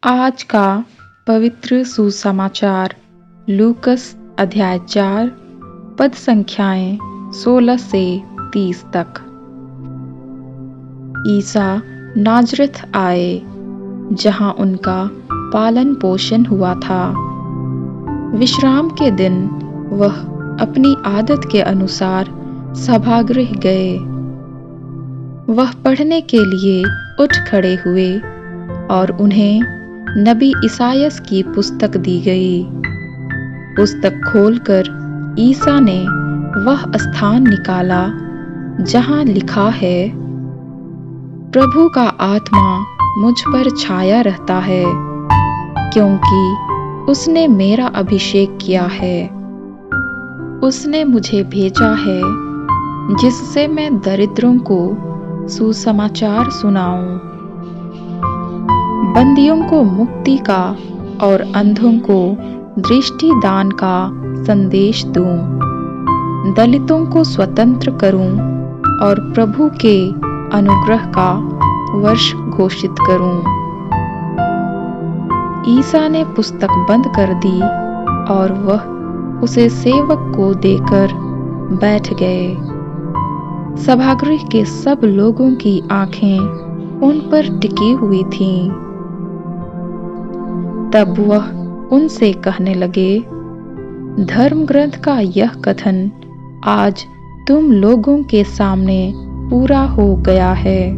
आज का पवित्र सुसमाचार लूकस अध्याय 4 पद संख्याएं 16 से 30 तक। ईसा नाजरत आए, जहां उनका पालन पोषण हुआ था। विश्राम के दिन वह अपनी आदत के अनुसार सभागृह गए। वह पढ़ने के लिए उठ खड़े हुए और उन्हें नबी इसायास की पुस्तक दी गई। पुस्तक खोलकर ईसा ने वह स्थान निकाला जहां लिखा है, प्रभु का आत्मा मुझ पर छाया रहता है, क्योंकि उसने मेरा अभिषेक किया है। उसने मुझे भेजा है जिससे मैं दरिद्रों को सुसमाचार सुनाऊं, बंदियों को मुक्ति का और अंधों को दृष्टि दान का संदेश दूं, दलितों को स्वतंत्र करूं और प्रभु के अनुग्रह का वर्ष घोषित करूं। ईसा ने पुस्तक बंद कर दी और वह उसे सेवक को देकर बैठ गए। सभागृह के सब लोगों की आंखें उन पर टिकी हुई थीं। तब वह उनसे कहने लगे, धर्म ग्रंथ का यह कथन आज तुम लोगों के सामने पूरा हो गया है।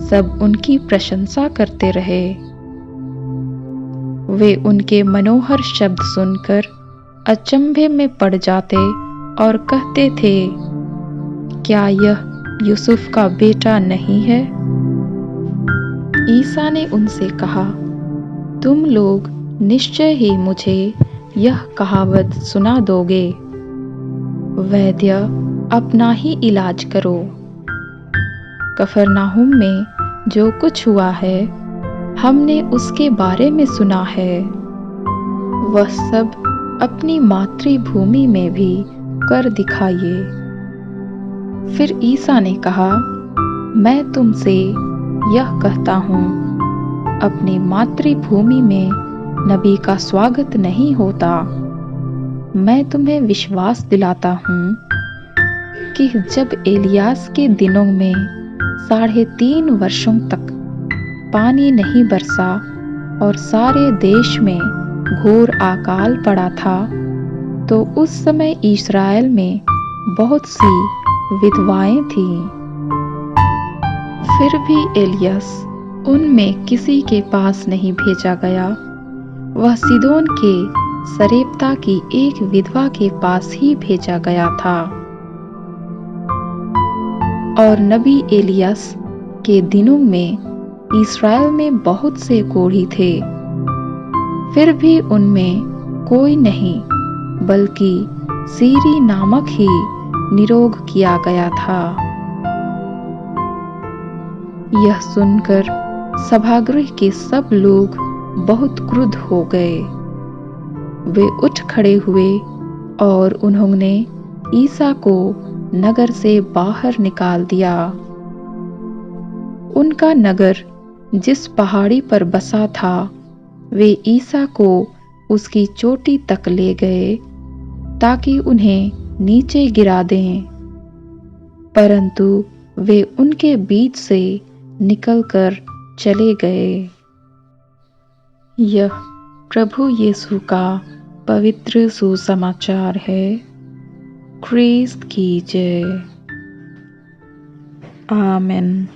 सब उनकी प्रशंसा करते रहे। वे उनके मनोहर शब्द सुनकर अचंभे में पड़ जाते और कहते थे, क्या यह यूसुफ का बेटा नहीं है? ईसा ने उनसे कहा, तुम लोग निश्चय ही मुझे यह कहावत सुना दोगे, वैद्य अपना ही इलाज करो। कफरनाहुम में जो कुछ हुआ है, हमने उसके बारे में सुना है। वह सब अपनी मातृभूमि में भी कर दिखाइए। फिर ईसा ने कहा, मैं तुमसे यह कहता हूँ, अपनी मातृभूमि में नबी का स्वागत नहीं होता। मैं तुम्हें विश्वास दिलाता हूँ कि जब एलियास के दिनों में 3.5 वर्षों तक पानी नहीं बरसा और सारे देश में घोर अकाल पड़ा था, तो उस समय इस्राएल में बहुत सी विधवाएं थीं। फिर भी एलियस उनमें किसी के पास नहीं भेजा गया। वह सीदोन के सरेप्ता की एक विधवा के पास ही भेजा गया था। और नबी एलियस के दिनों में इस्राएल में बहुत से कोढ़ी थे, फिर भी उनमें कोई नहीं, बल्कि सीरी नामक ही निरोग किया गया था। यह सुनकर सभागृह के सब लोग बहुत क्रुद्ध हो गए। वे उठ खड़े हुए और उन्होंने ईसा को नगर से बाहर निकाल दिया। उनका नगर जिस पहाड़ी पर बसा था, वे ईसा को उसकी चोटी तक ले गए ताकि उन्हें नीचे गिरा दें, परंतु वे उनके बीच से निकलकर चले गए। यह प्रभु यीशु का पवित्र सुसमाचार है। ख्रीस्त की जय। आमीन।